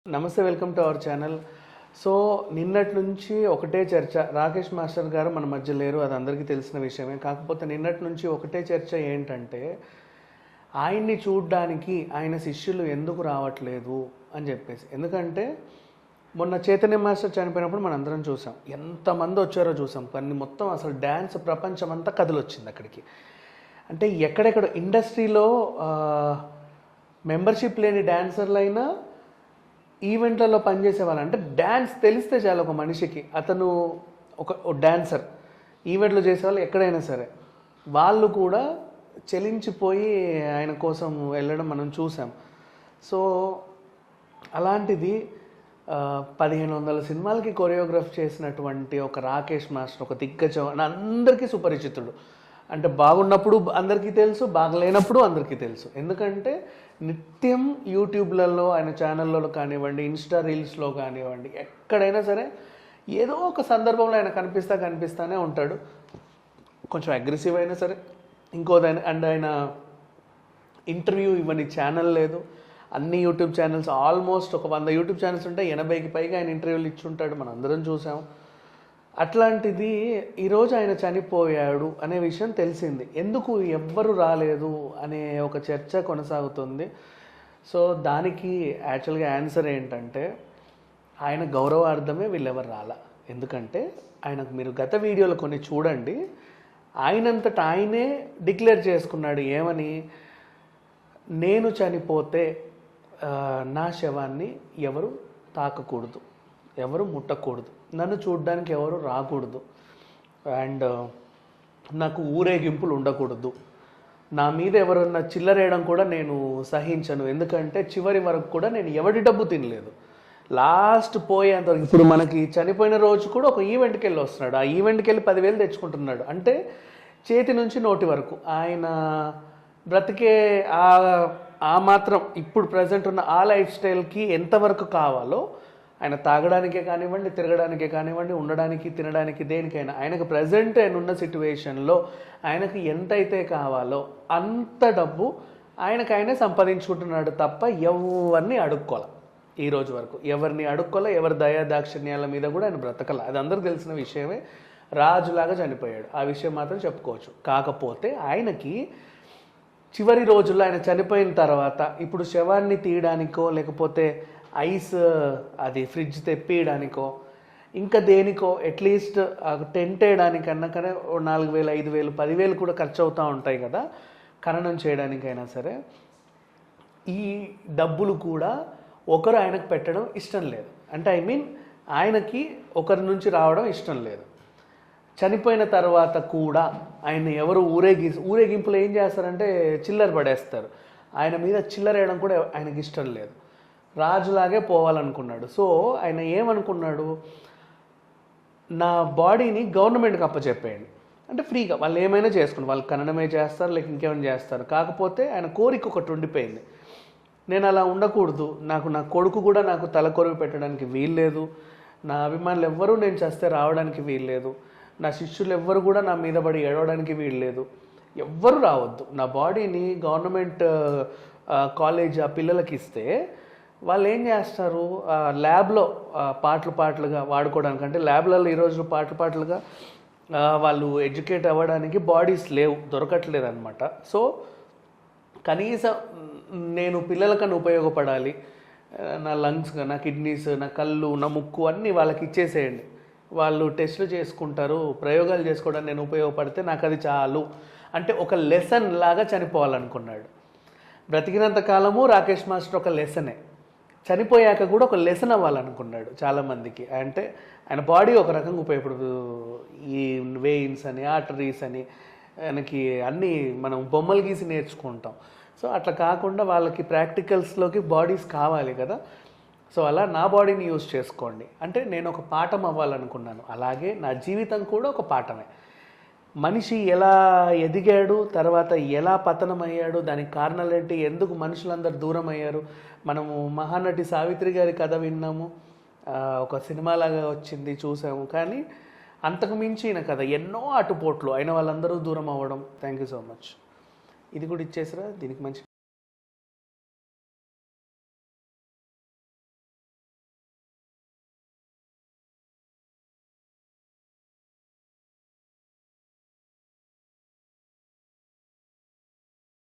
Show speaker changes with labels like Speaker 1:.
Speaker 1: నమస్తే, welcome to our channel. So నిన్నటి నుంచి ఒకటే చర్చ. రాకేష్ మాస్టర్ గారు మన మధ్య లేరు, అది అందరికీ తెలిసిన విషయమే. కాకపోతే నిన్నటి నుంచి ఒకటే చర్చ ఏంటంటే, ఆయన్ని చూడ్డానికి ఆయన శిష్యులు ఎందుకు రావట్లేదు అని చెప్పేసి. ఎందుకంటే మొన్న చైతన్య మాస్టర్ చనిపోయినప్పుడు మనం అందరం చూసాం, ఎంతమంది వచ్చారో చూసాం. కొన్ని మొత్తం అసలు డ్యాన్స్ ప్రపంచం అంతా కదిలొచ్చింది అక్కడికి. అంటే ఎక్కడెక్కడ ఇండస్ట్రీలో మెంబర్షిప్ లేని డాన్సర్లైనా ఈవెంట్లలో పనిచేసే వాళ్ళు, అంటే డ్యాన్స్ తెలిస్తే చాలు ఒక మనిషికి, అతను ఒక డ్యాన్సర్. ఈవెంట్లు చేసేవాళ్ళు ఎక్కడైనా సరే వాళ్ళు కూడా చెలించిపోయి ఆయన కోసం వెళ్ళడం మనం చూసాం. సో అలాంటిది 1500 సినిమాలకి కొరియోగ్రాఫ్ చేసినటువంటి ఒక రాకేష్ మాస్టర్, ఒక దిగ్గజం, అందరికీ సుపరిచితుడు. అంటే బాగున్నప్పుడు అందరికీ తెలుసు, బాగలేనప్పుడు అందరికీ తెలుసు. ఎందుకంటే నిత్యం యూట్యూబ్లలో ఆయన ఛానళ్ళలో కానివ్వండి, ఇన్స్టా రీల్స్లో కానివ్వండి, ఎక్కడైనా సరే ఏదో ఒక సందర్భంలో ఆయన కనిపిస్తానే ఉంటాడు. కొంచెం అగ్రెసివ్ అయినా సరే ఇంకోదైనా. అండ్ ఆయన ఇంటర్వ్యూ ఇవ్వని ఛానల్ లేదు. అన్ని యూట్యూబ్ ఛానల్స్, ఆల్మోస్ట్ ఒక 100 యూట్యూబ్ ఛానల్స్ ఉంటాయి, 80కి పైగా ఆయన ఇంటర్వ్యూలు ఇచ్చుంటాడు, మనం అందరం చూసాం. అట్లాంటిది ఈరోజు ఆయన చనిపోయాడు అనే విషయం తెలిసింది. ఎందుకు ఎవ్వరు రాలేదు అనే ఒక చర్చ కొనసాగుతుంది. సో దానికి యాక్చువల్గా ఆన్సర్ ఏంటంటే, ఆయన గౌరవార్థమే వీళ్ళెవరు రాలా. ఎందుకంటే ఆయనకు మీరు గత వీడియోలు కొన్ని చూడండి, ఆయనంతట ఆయనే డిక్లేర్ చేసుకున్నాడు. ఏమని? నేను చనిపోతే నా శవాన్ని ఎవరు తాకకూడదు, ఎవరు ముట్టకూడదు, నన్ను చూడడానికి ఎవరు రాకూడదు, అండ్ నాకు ఊరేగింపులు ఉండకూడదు, నా మీద ఎవరన్నా చిల్లరేయడం కూడా నేను సహించను. ఎందుకంటే చివరి వరకు కూడా నేను ఎవరి డబ్బు తినలేదు, లాస్ట్ పోయేంతవరకు. ఇప్పుడు మనకి చనిపోయిన రోజు కూడా ఒక ఈవెంట్కి వెళ్ళి వస్తున్నాడు, ఆ ఈవెంట్కి వెళ్ళి 10,000 తెచ్చుకుంటున్నాడు. అంటే చేతి నుంచి నోటి వరకు ఆయన బ్రతికే ఆ మాత్రం ఇప్పుడు ప్రజెంట్ ఉన్న ఆ లైఫ్ స్టైల్కి ఎంతవరకు కావాలో ఆయన తాగడానికే కానివ్వండి, తిరగడానికే కానివ్వండి, ఉండడానికి, తినడానికి, దేనికైనా ఆయనకు ప్రజెంట్ ఆయన ఉన్న సిచ్యువేషన్లో ఆయనకు ఎంతైతే కావాలో అంత డబ్బు ఆయనకైనా సంపాదించుకుంటున్నాడు తప్ప ఎవరిని అడుక్కోలే. ఈ రోజు వరకు ఎవరిని అడుక్కోలే, ఎవరి దయాదాక్షిణ్యాల మీద కూడా ఆయన బ్రతకల. అది అందరికీ తెలిసిన విషయమే. రాజులాగా చనిపోయాడు, ఆ విషయం మాత్రం చెప్పుకోవచ్చు. కాకపోతే ఆయనకి చివరి రోజుల్లో ఆయన చనిపోయిన తర్వాత ఇప్పుడు శవాన్ని తీయడానికో, లేకపోతే ఐస్ అది ఫ్రిడ్జ్ తెప్పియడానికో, ఇంకా దేనికో, అట్లీస్ట్ టెంట్ వేయడానికన్నా కానీ 4,000, 5,000, 10,000 కూడా ఖర్చు అవుతూ ఉంటాయి కదా ఖననం చేయడానికైనా సరే. ఈ డబ్బులు కూడా ఒకరు ఆయనకు పెట్టడం ఇష్టం లేదు. అంటే ఆయనకి ఒకరి నుంచి రావడం ఇష్టం లేదు. చనిపోయిన తర్వాత కూడా ఆయన ఎవరు ఊరేగింపులు ఏం చేస్తారంటే చిల్లర పడేస్తారు. ఆయన మీద చిల్లర వేయడం కూడా ఆయనకి ఇష్టం లేదు. రాజులాగే పోవాలనుకున్నాడు. సో ఆయన ఏమనుకున్నాడు, నా బాడీని గవర్నమెంట్కి అప్పచెప్పేయండి, అంటే ఫ్రీగా వాళ్ళు ఏమైనా చేసుకుని, వాళ్ళు ఖననమే చేస్తారు, లేక ఇంకేమైనా చేస్తారు. కాకపోతే ఆయన కోరిక ఒకటి ఉండిపోయింది, నేను అలా ఉండకూడదు, నా కొడుకు కూడా నాకు తలకొరువు పెట్టడానికి వీల్లేదు, నా అభిమానులు ఎవ్వరూ నేను చేస్తే రావడానికి వీల్లేదు, నా శిష్యులు ఎవ్వరు కూడా నా మీద పడి ఏడవడానికి వీల్లేదు, ఎవ్వరు రావద్దు. నా బాడీని గవర్నమెంట్ కాలేజ్ ఆ పిల్లలకి ఇస్తే వాళ్ళు ఏం చేస్తారు, ల్యాబ్లో పాటలుగా వాడుకోవడానికి. అంటే ల్యాబ్లలో ఈరోజు పాటలుగా వాళ్ళు ఎడ్యుకేట్ అవ్వడానికి బాడీస్ లేవు, దొరకట్లేదు అనమాట. సో కనీసం నేను పిల్లలకన్నా ఉపయోగపడాలి, నా లంగ్స్, నా కిడ్నీస్, నా కళ్ళు, నా ముక్కు అన్నీ వాళ్ళకి ఇచ్చేసేయండి, వాళ్ళు టెస్టులు చేసుకుంటారు, ప్రయోగాలు చేసుకోవడానికి నేను ఉపయోగపడితే నాకు అది చాలు. అంటే ఒక లెసన్ లాగా చనిపోవాలనుకున్నాడు. బ్రతికినంత కాలము రాకేష్ మాస్టర్ ఒక లెసనే, చనిపోయాక కూడా ఒక లెసన్ అవ్వాలనుకున్నాడు చాలామందికి. అంటే ఆయన బాడీ ఒక రకంగా ఉపయోగపడదు. ఈ వెయిన్స్ అని, ఆర్టరీస్ అని, ఆయనకి అన్నీ మనం బొమ్మలు గీసి నేర్చుకుంటాం. సో అట్లా కాకుండా వాళ్ళకి ప్రాక్టికల్స్లోకి బాడీస్ కావాలి కదా. సో అలా నా బాడీని యూజ్ చేసుకోండి అంటే నేను ఒక పాఠం అవ్వాలనుకున్నాను. అలాగే నా జీవితం కూడా ఒక పాఠమే. మనిషి ఎలా ఎదిగాడు, తర్వాత ఎలా పతనం అయ్యాడు, దానికి కారణాలు ఏంటి, ఎందుకు మనుషులందరూ దూరం అయ్యారు. మనము మహానటి సావిత్రి గారి కథ విన్నాము, ఒక సినిమాలాగా వచ్చింది, చూసాము. కానీ అంతకు మించిన కథ, ఎన్నో అటుపోట్లు అయిన వాళ్ళందరూ దూరం అవ్వడం. Thank you so much. ఇది కూడా ఇచ్చేసిరా, దీనికి మంచి